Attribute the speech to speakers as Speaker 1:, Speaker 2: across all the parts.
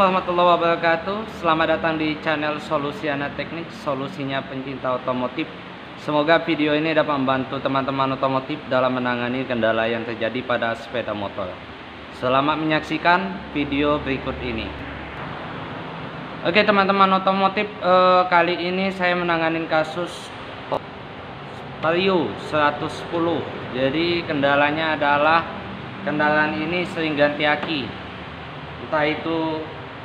Speaker 1: warahmatullahi wabarakatuh. Selamat datang di channel Solusiana Teknik, solusinya pencinta otomotif. Semoga video ini dapat membantu teman-teman otomotif dalam menangani kendala yang terjadi pada sepeda motor. Selamat menyaksikan video berikut ini. Oke teman-teman otomotif, kali ini saya menangani kasus Vario 110. Jadi kendalanya adalah kendaraan ini sering ganti aki. Entah itu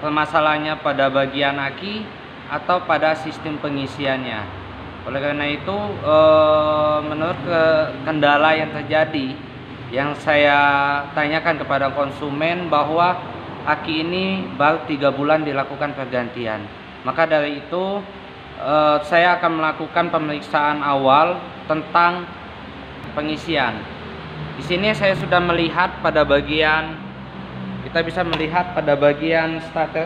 Speaker 1: permasalahannya pada bagian aki atau pada sistem pengisiannya. Oleh karena itu, menurut kendala yang terjadi, yang saya tanyakan kepada konsumen bahwa aki ini baru 3 bulan dilakukan pergantian. Maka dari itu, saya akan melakukan pemeriksaan awal tentang pengisian. Di sini saya sudah melihat pada bagian, kita bisa melihat pada bagian starter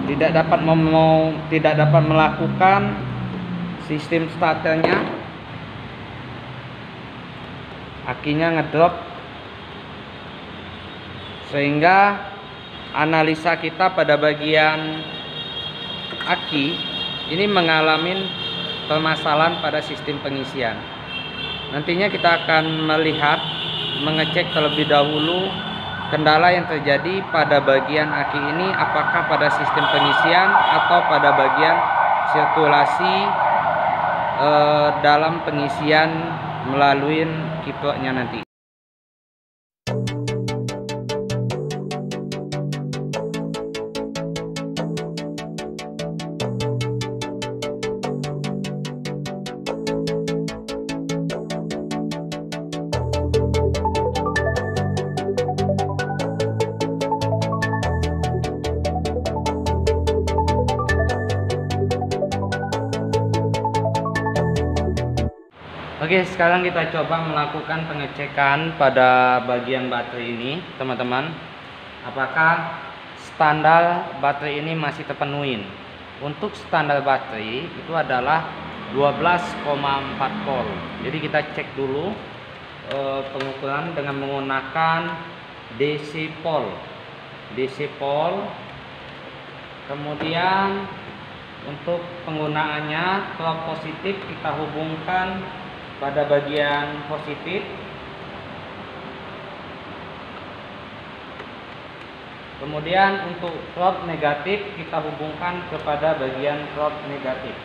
Speaker 1: tidak dapat melakukan sistem starternya, akinya ngedrop, sehingga analisa kita pada bagian aki ini mengalami permasalahan pada sistem pengisian. Nantinya kita akan mengecek terlebih dahulu kendala yang terjadi pada bagian aki ini, apakah pada sistem pengisian atau pada bagian sirkulasi dalam pengisian melalui kiproknya nanti. Oke, sekarang kita coba melakukan pengecekan pada bagian baterai ini, teman-teman. Apakah standar baterai ini masih terpenuhi? Untuk standar baterai itu adalah 12,4 volt. Jadi kita cek dulu pengukuran dengan menggunakan DC pole. Kemudian untuk penggunaannya, probe positif kita hubungkan pada bagian positif, kemudian untuk probe negatif kita hubungkan kepada bagian probe negatif.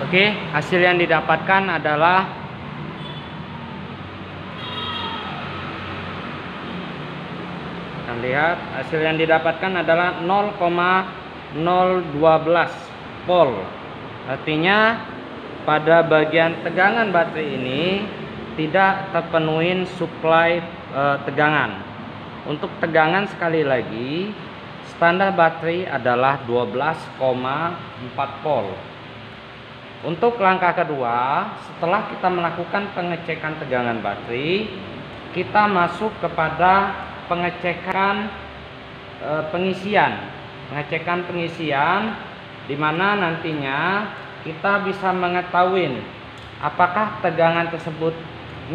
Speaker 1: Oke, hasil yang didapatkan adalah lihat, hasil yang didapatkan adalah 0,012 volt. Artinya pada bagian tegangan baterai ini tidak terpenuhi suplai tegangan. Untuk tegangan, sekali lagi, standar baterai adalah 12,4 volt. Untuk langkah kedua, setelah kita melakukan pengecekan tegangan baterai, kita masuk kepada pengecekan pengisian, di mana nantinya kita bisa mengetahui apakah tegangan tersebut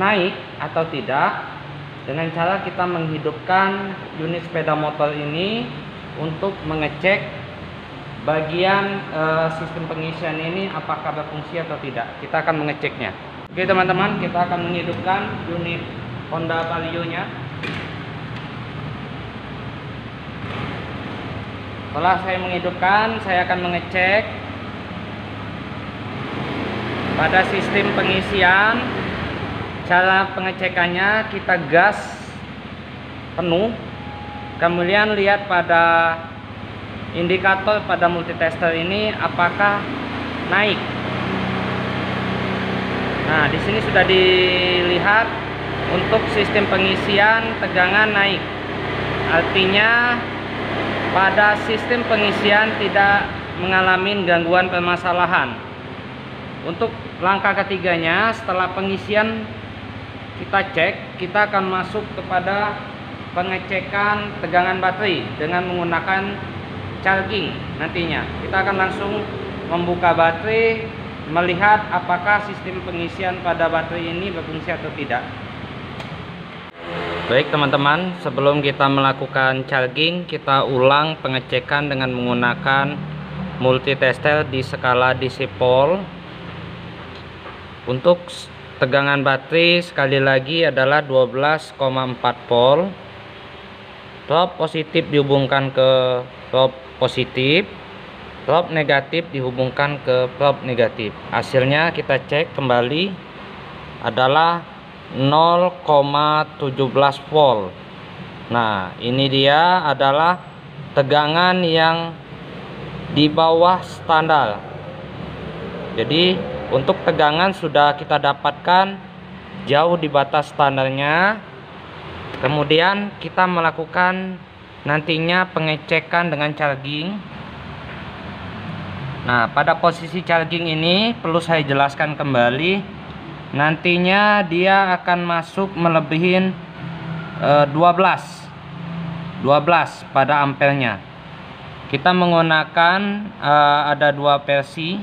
Speaker 1: naik atau tidak dengan cara kita menghidupkan unit sepeda motor ini untuk mengecek bagian sistem pengisian ini apakah berfungsi atau tidak. Kita akan mengeceknya. Oke teman-teman, kita akan menghidupkan unit Honda Vario nya. Setelah saya menghidupkan, saya akan mengecek pada sistem pengisian. Cara pengecekannya, kita gas penuh, kemudian lihat pada indikator pada multitester ini apakah naik. Nah, di sini sudah dilihat untuk sistem pengisian tegangan naik. Artinya pada sistem pengisian tidak mengalami gangguan permasalahan. Untuk langkah ketiganya, setelah pengisian kita cek, kita akan masuk kepada pengecekan tegangan baterai dengan menggunakan charging. Nantinya kita akan langsung membuka baterai, melihat apakah sistem pengisian pada baterai ini berfungsi atau tidak. Baik teman-teman, sebelum kita melakukan charging, kita ulang pengecekan dengan menggunakan multitester di skala DC pole. Untuk tegangan baterai sekali lagi adalah 12,4 volt. Drop positif dihubungkan ke drop positif, drop negatif dihubungkan ke drop negatif. Hasilnya kita cek kembali adalah 0,17 volt. Nah, ini dia adalah tegangan yang di bawah standar. Jadi untuk tegangan sudah kita dapatkan jauh di batas standarnya. Kemudian kita melakukan nantinya pengecekan dengan charging. Nah, pada posisi charging ini perlu saya jelaskan kembali. Nantinya dia akan masuk melebihin 12 pada ampernya. Kita menggunakan ada dua versi,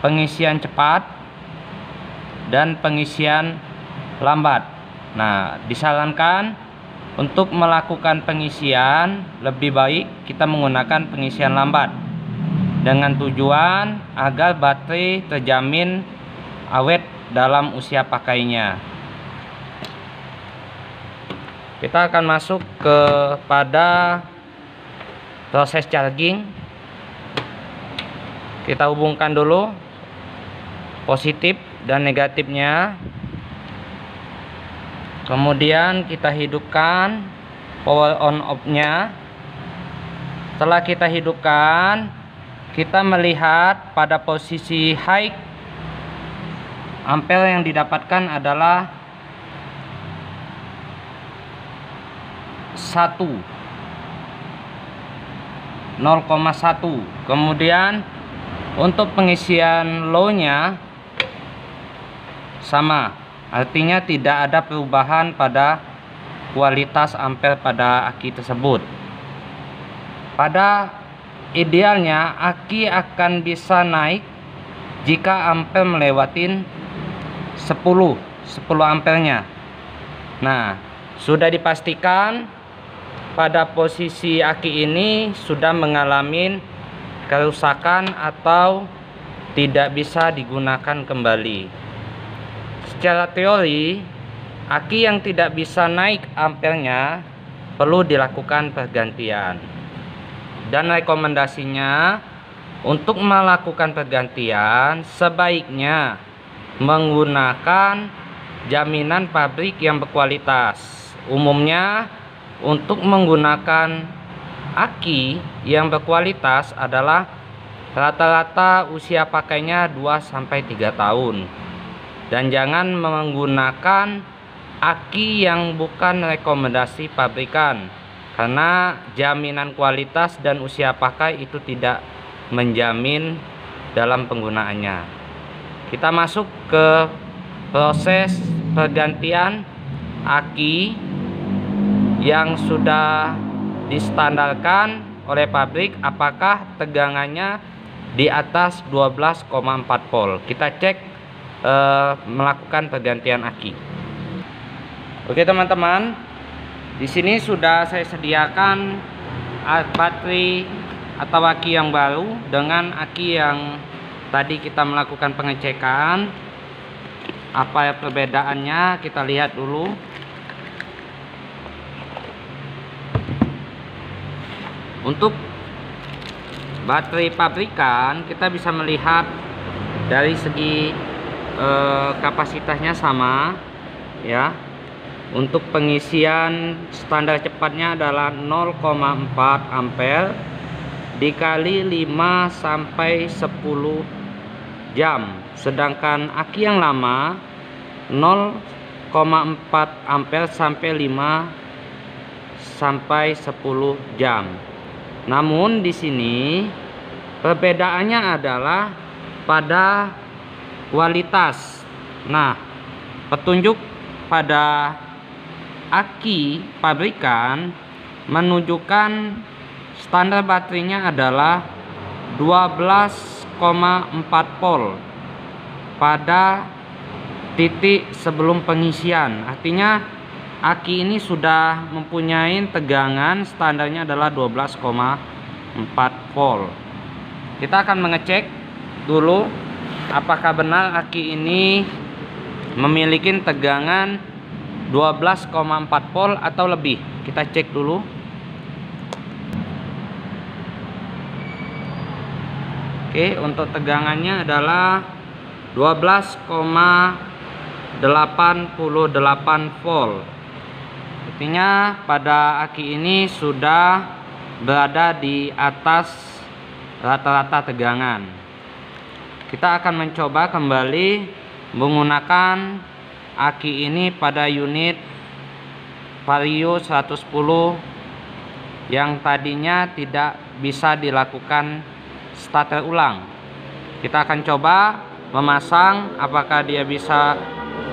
Speaker 1: pengisian cepat dan pengisian lambat. Nah, disarankan untuk melakukan pengisian lebih baik kita menggunakan pengisian lambat, dengan tujuan agar baterai terjamin awet dalam usia pakainya. Kita akan masuk kepada proses charging. Kita hubungkan dulu positif dan negatifnya. Kemudian kita hidupkan power on off-nya. Setelah kita hidupkan, kita melihat pada posisi high, ampere yang didapatkan adalah 0,1. Kemudian untuk pengisian low-nya sama, artinya tidak ada perubahan pada kualitas ampere pada aki tersebut. Pada idealnya aki akan bisa naik jika ampere melewatin 10 ampernya. Nah, sudah dipastikan pada posisi aki ini sudah mengalami kerusakan atau tidak bisa digunakan kembali. Secara teori, aki yang tidak bisa naik ampernya perlu dilakukan pergantian. Dan rekomendasinya untuk melakukan pergantian sebaiknya menggunakan jaminan pabrik yang berkualitas. Umumnya untuk menggunakan aki yang berkualitas adalah rata-rata usia pakainya 2-3 tahun. Dan jangan menggunakan aki yang bukan rekomendasi pabrikan, karena jaminan kualitas dan usia pakai itu tidak menjamin dalam penggunaannya. Kita masuk ke proses pergantian aki yang sudah distandarkan oleh pabrik, apakah tegangannya di atas 12,4 volt. Kita cek melakukan pergantian aki. Oke teman-teman, di sini sudah saya sediakan baterai atau aki yang baru dengan aki yang tadi kita melakukan pengecekan. Apa perbedaannya kita lihat dulu. Untuk baterai pabrikan kita bisa melihat dari segi kapasitasnya sama ya. Untuk pengisian standar cepatnya adalah 0,4 ampere dikali 5 sampai 10 jam. Sedangkan aki yang lama 0,4 ampere sampai 5 sampai 10 jam. Namun di sini perbedaannya adalah pada kualitas. Nah, petunjuk pada aki pabrikan menunjukkan standar baterainya adalah 12,4 volt pada titik sebelum pengisian. Artinya aki ini sudah mempunyai tegangan standarnya adalah 12,4 volt. Kita akan mengecek dulu apakah benar aki ini memiliki tegangan 12,4 volt atau lebih. Kita cek dulu. Oke, untuk tegangannya adalah 12,88 volt. Artinya pada aki ini sudah berada di atas rata-rata tegangan. Kita akan mencoba kembali menggunakan aki ini pada unit Vario 110 yang tadinya tidak bisa dilakukan starter ulang. Kita akan coba memasang apakah dia bisa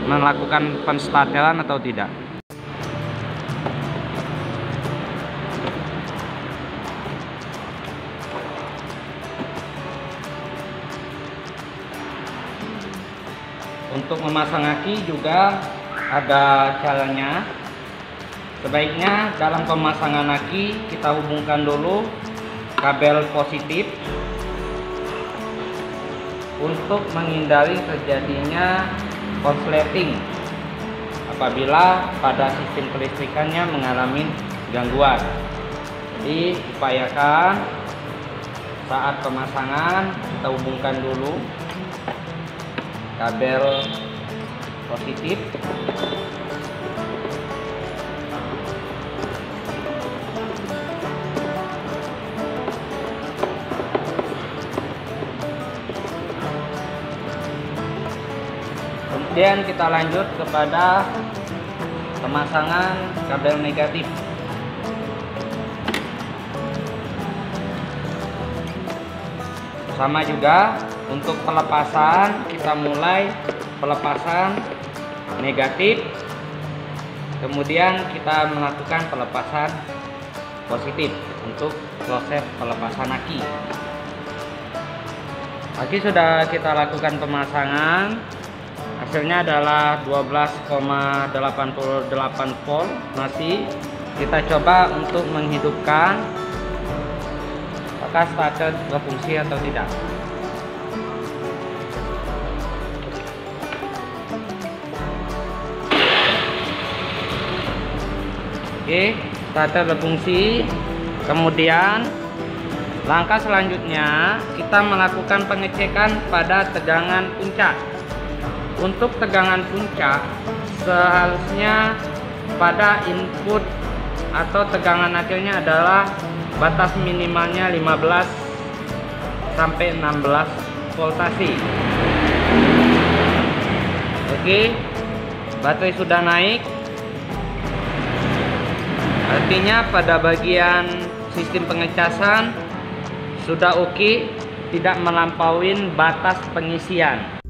Speaker 1: melakukan penstarteran atau tidak. Untuk memasang aki juga ada caranya. Sebaiknya dalam pemasangan aki kita hubungkan dulu kabel positif untuk menghindari terjadinya konsleting apabila pada sistem kelistrikannya mengalami gangguan. Jadi upayakan saat pemasangan kita hubungkan dulu kabel positif. Kemudian kita lanjut kepada pemasangan kabel negatif. Sama juga untuk pelepasan, kita mulai pelepasan negatif, kemudian kita melakukan pelepasan positif untuk proses pelepasan aki. Aki sudah kita lakukan pemasangan, hasilnya adalah 12,88 volt. Masih kita coba untuk menghidupkan apakah starter berfungsi atau tidak. Oke, starter berfungsi. Kemudian langkah selanjutnya kita melakukan pengecekan pada tegangan puncak. Untuk tegangan puncak seharusnya pada input atau tegangan akhirnya adalah batas minimalnya 15 sampai 16 voltasi. Oke, baterai sudah naik. Artinya pada bagian sistem pengecasan sudah oke, tidak melampaui batas pengisian.